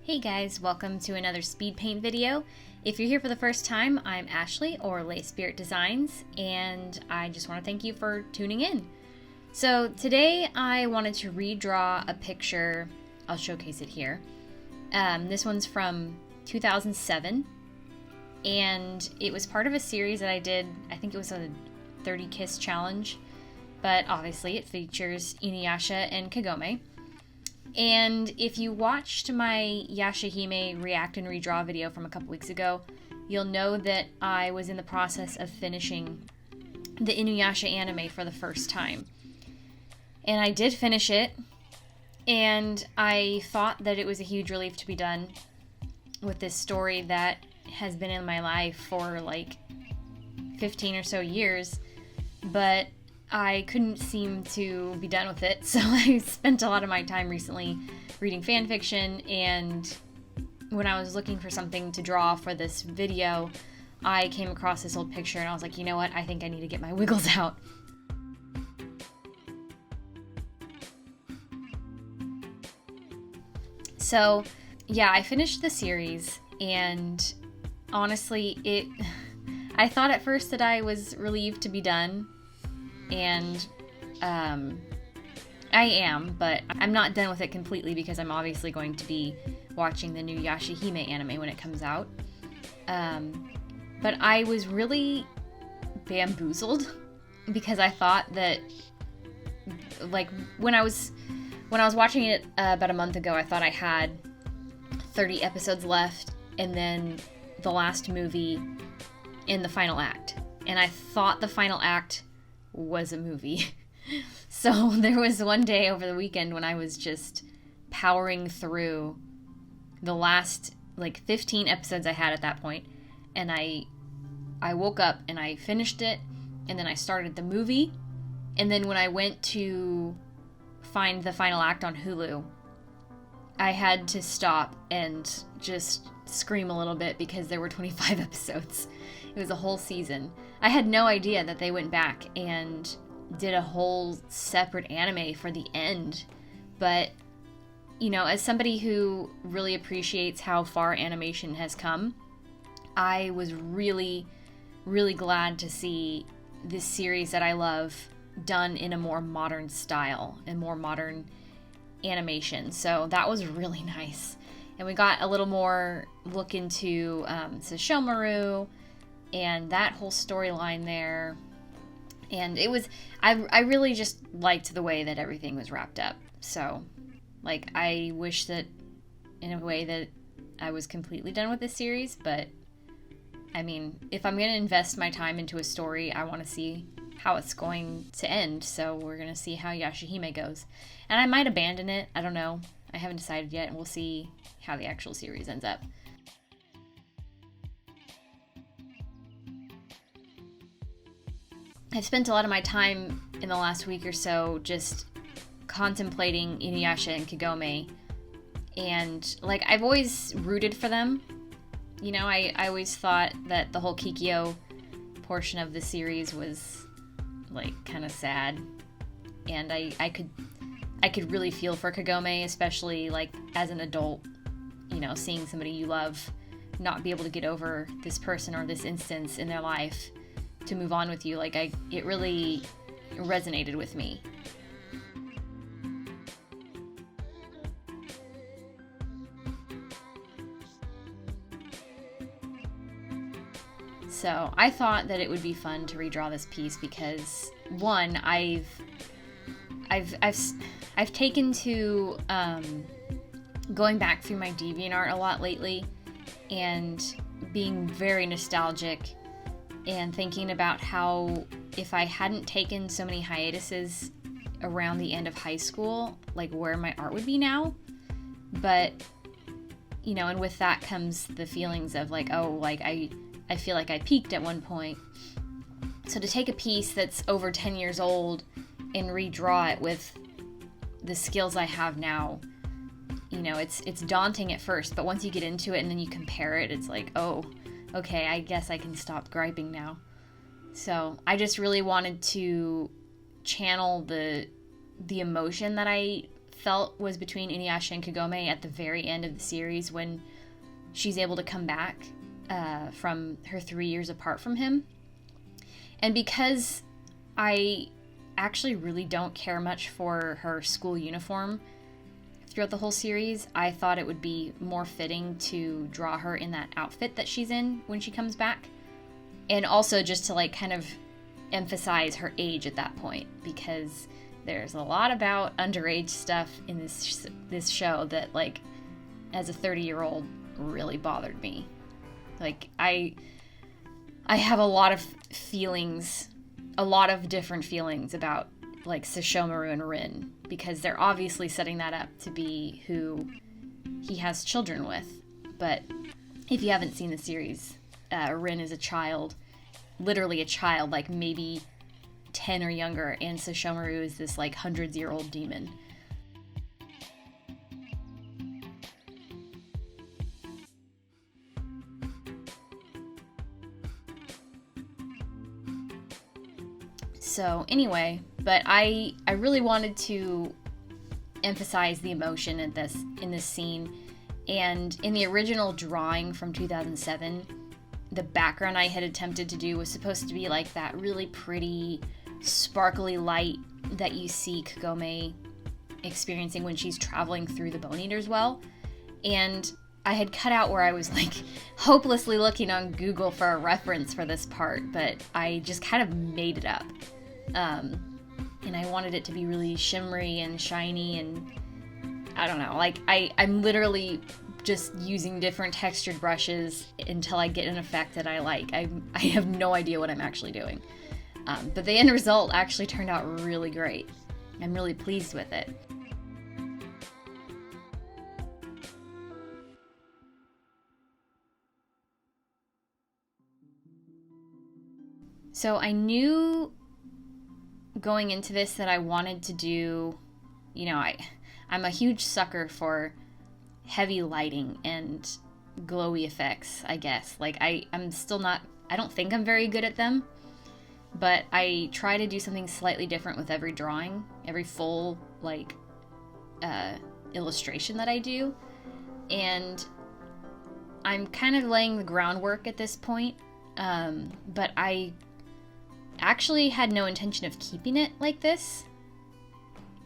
Hey guys, welcome to another speed paint video. If you're here for the first time, I'm Ashley, or Lay Spirit Designs, and I just want to thank you for tuning in. So today I wanted to redraw a picture. I'll showcase it here. This one's from 2007, and it was part of a series that I did. I think it was a 30 Kiss challenge, but obviously it features Inuyasha and Kagome. And if you watched my Yashahime React and Redraw video from a couple weeks ago, you'll know that I was in the process of finishing the Inuyasha anime for the first time. And I did finish it, and I thought that it was a huge relief to be done with this story that has been in my life for like 15 or so years, but I couldn't seem to be done with it, so I spent a lot of my time recently reading fan fiction, and when I was looking for something to draw for this video, I came across this old picture and I was like, you know what, I think I need to get my wiggles out. So yeah, I finished the series, and honestly, I thought at first that I was relieved to be done. And I am, but I'm not done with it completely because I'm obviously going to be watching the new Yashahime anime when it comes out. But I was really bamboozled because I thought that, like, when I was watching it about a month ago, I thought I had 30 episodes left, and then the last movie in the final act. And I thought the final act was a movie. So there was one day over the weekend when I was just powering through the last like 15 episodes I had at that point, and I woke up and I finished it, and then I started the movie, and then when I went to find the final act on Hulu, I had to stop and just scream a little bit because there were 25 episodes. It was a whole season. I had no idea that they went back and did a whole separate anime for the end. But, you know, as somebody who really appreciates how far animation has come, I was really, really glad to see this series that I love done in a more modern style and more modern animation. So that was really nice. And we got a little more look into Sesshomaru and that whole storyline there. And it was, I really just liked the way that everything was wrapped up. So, like, I wish that in a way that I was completely done with this series, but I mean, if I'm going to invest my time into a story, I want to see how it's going to end. So we're going to see how Yashahime goes. And I might abandon it. I don't know. I haven't decided yet, and we'll see how the actual series ends up. I've spent a lot of my time in the last week or so just contemplating Inuyasha and Kagome, and like, I've always rooted for them. You know, I always thought that the whole Kikyo portion of the series was like kind of sad, and I could really feel for Kagome, especially like as an adult, you know, seeing somebody you love not be able to get over this person or this instance in their life to move on with you. Like, it really resonated with me. So I thought that it would be fun to redraw this piece because, one, I've taken to going back through my DeviantArt a lot lately and being very nostalgic and thinking about how if I hadn't taken so many hiatuses around the end of high school, like where my art would be now. But, you know, and with that comes the feelings of like, oh, like I feel like I peaked at one point. So to take a piece that's over 10 years old and redraw it with the skills I have now, you know, it's daunting at first, but once you get into it and then you compare it, it's like, oh, okay, I guess I can stop griping now. So I just really wanted to channel the emotion that I felt was between Inuyasha and Kagome at the very end of the series when she's able to come back from her 3 years apart from him. And because I actually really don't care much for her school uniform throughout the whole series, I thought it would be more fitting to draw her in that outfit that she's in when she comes back. And also just to like kind of emphasize her age at that point, because there's a lot about underage stuff in this show that, like, as a 30-year-old really bothered me. Like, I have a lot of feelings, a lot of different feelings about, like, Sesshomaru and Rin, because they're obviously setting that up to be who he has children with. But if you haven't seen the series, Rin is a child, literally a child, like maybe 10 or younger, and Sesshomaru is this, like, hundreds-year-old demon. So anyway, but I really wanted to emphasize the emotion in this scene, and in the original drawing from 2007, the background I had attempted to do was supposed to be like that really pretty, sparkly light that you see Kagome experiencing when she's traveling through the Bone Eater's Well, and I had cut out where I was, like, hopelessly looking on Google for a reference for this part, but I just kind of made it up. And I wanted it to be really shimmery and shiny, and I don't know, like, I'm literally just using different textured brushes until I get an effect that I like. I have no idea what I'm actually doing. But the end result actually turned out really great. I'm really pleased with it. So I knew going into this that I wanted to do, you know, I'm a huge sucker for heavy lighting and glowy effects, I guess. Like, I'm still not, I don't think I'm very good at them, but I try to do something slightly different with every drawing, every full, like, illustration that I do. And I'm kind of laying the groundwork at this point, but I actually had no intention of keeping it like this.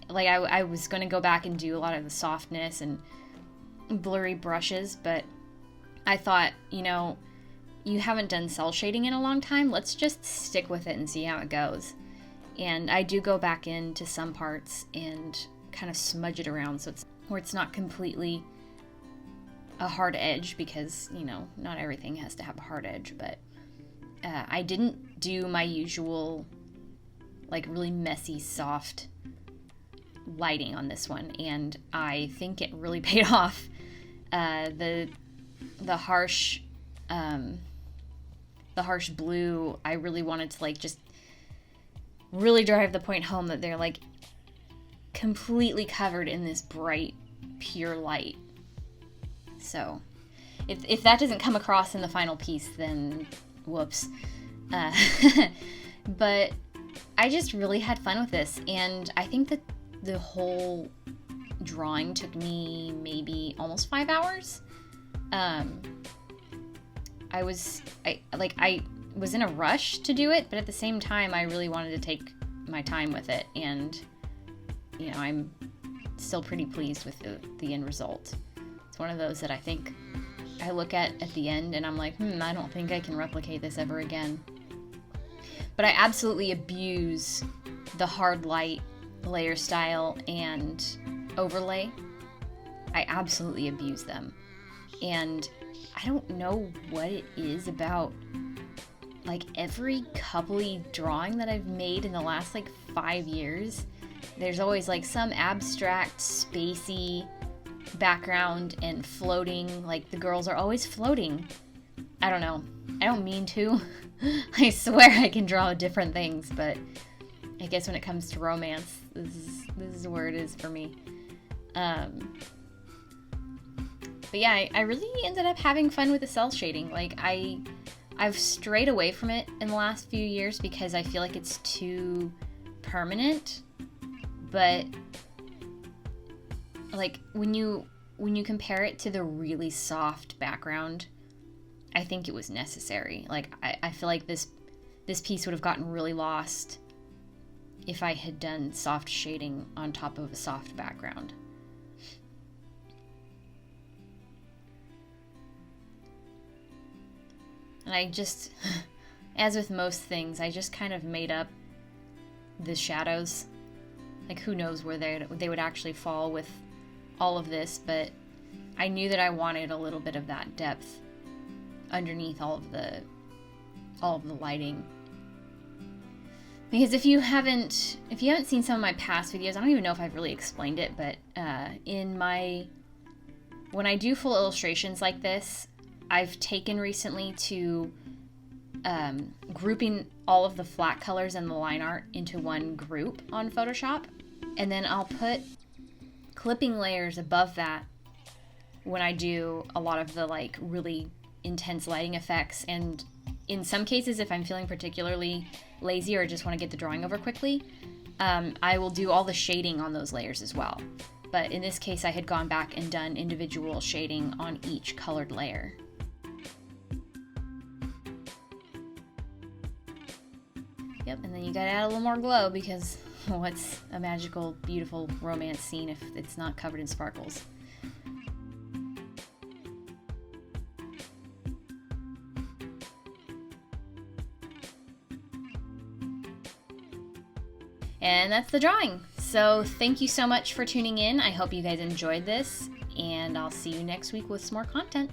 Like, I was going to go back and do a lot of the softness and blurry brushes, but I thought, you know, you haven't done cell shading in a long time, let's just stick with it and see how it goes. And I do go back into some parts and kind of smudge it around so it's not completely a hard edge, because, you know, not everything has to have a hard edge, but I didn't do my usual, like, really messy, soft lighting on this one, and I think it really paid off. The harsh blue, I really wanted to, like, just really drive the point home that they're, like, completely covered in this bright, pure light. So if that doesn't come across in the final piece, then whoops. But I just really had fun with this, and I think that the whole drawing took me maybe almost 5 hours. I was in a rush to do it, but at the same time, I really wanted to take my time with it, and, you know, I'm still pretty pleased with the end result. It's one of those that I think I look at the end and I'm like, I don't think I can replicate this ever again. But I absolutely abuse the hard light, layer style, and overlay. I absolutely abuse them. And I don't know what it is about, like, every coupley drawing that I've made in the last, like, 5 years. There's always, like, some abstract, spacey background and floating. Like, the girls are always floating. I don't know. I don't mean to. I swear I can draw different things, but I guess when it comes to romance, this is where it is for me. But yeah, I really ended up having fun with the cell shading. Like, I've strayed away from it in the last few years because I feel like it's too permanent, but like, when you compare it to the really soft background, I think it was necessary. Like, I feel like this piece would have gotten really lost if I had done soft shading on top of a soft background. And I just, as with most things, I just kind of made up the shadows. Like, who knows where they would actually fall with all of this, but I knew that I wanted a little bit of that depth underneath all of the lighting. Because if you haven't seen some of my past videos, I don't even know if I've really explained it, but when I do full illustrations like this, I've taken recently to grouping all of the flat colors and the line art into one group on Photoshop, and then I'll put clipping layers above that when I do a lot of the like really intense lighting effects. And in some cases, if I'm feeling particularly lazy or just want to get the drawing over quickly, I will do all the shading on those layers as well. But in this case, I had gone back and done individual shading on each colored layer. Yep, and then you gotta add a little more glow, because what's a magical, beautiful romance scene if it's not covered in sparkles? And that's the drawing. So thank you so much for tuning in. I hope you guys enjoyed this, and I'll see you next week with some more content.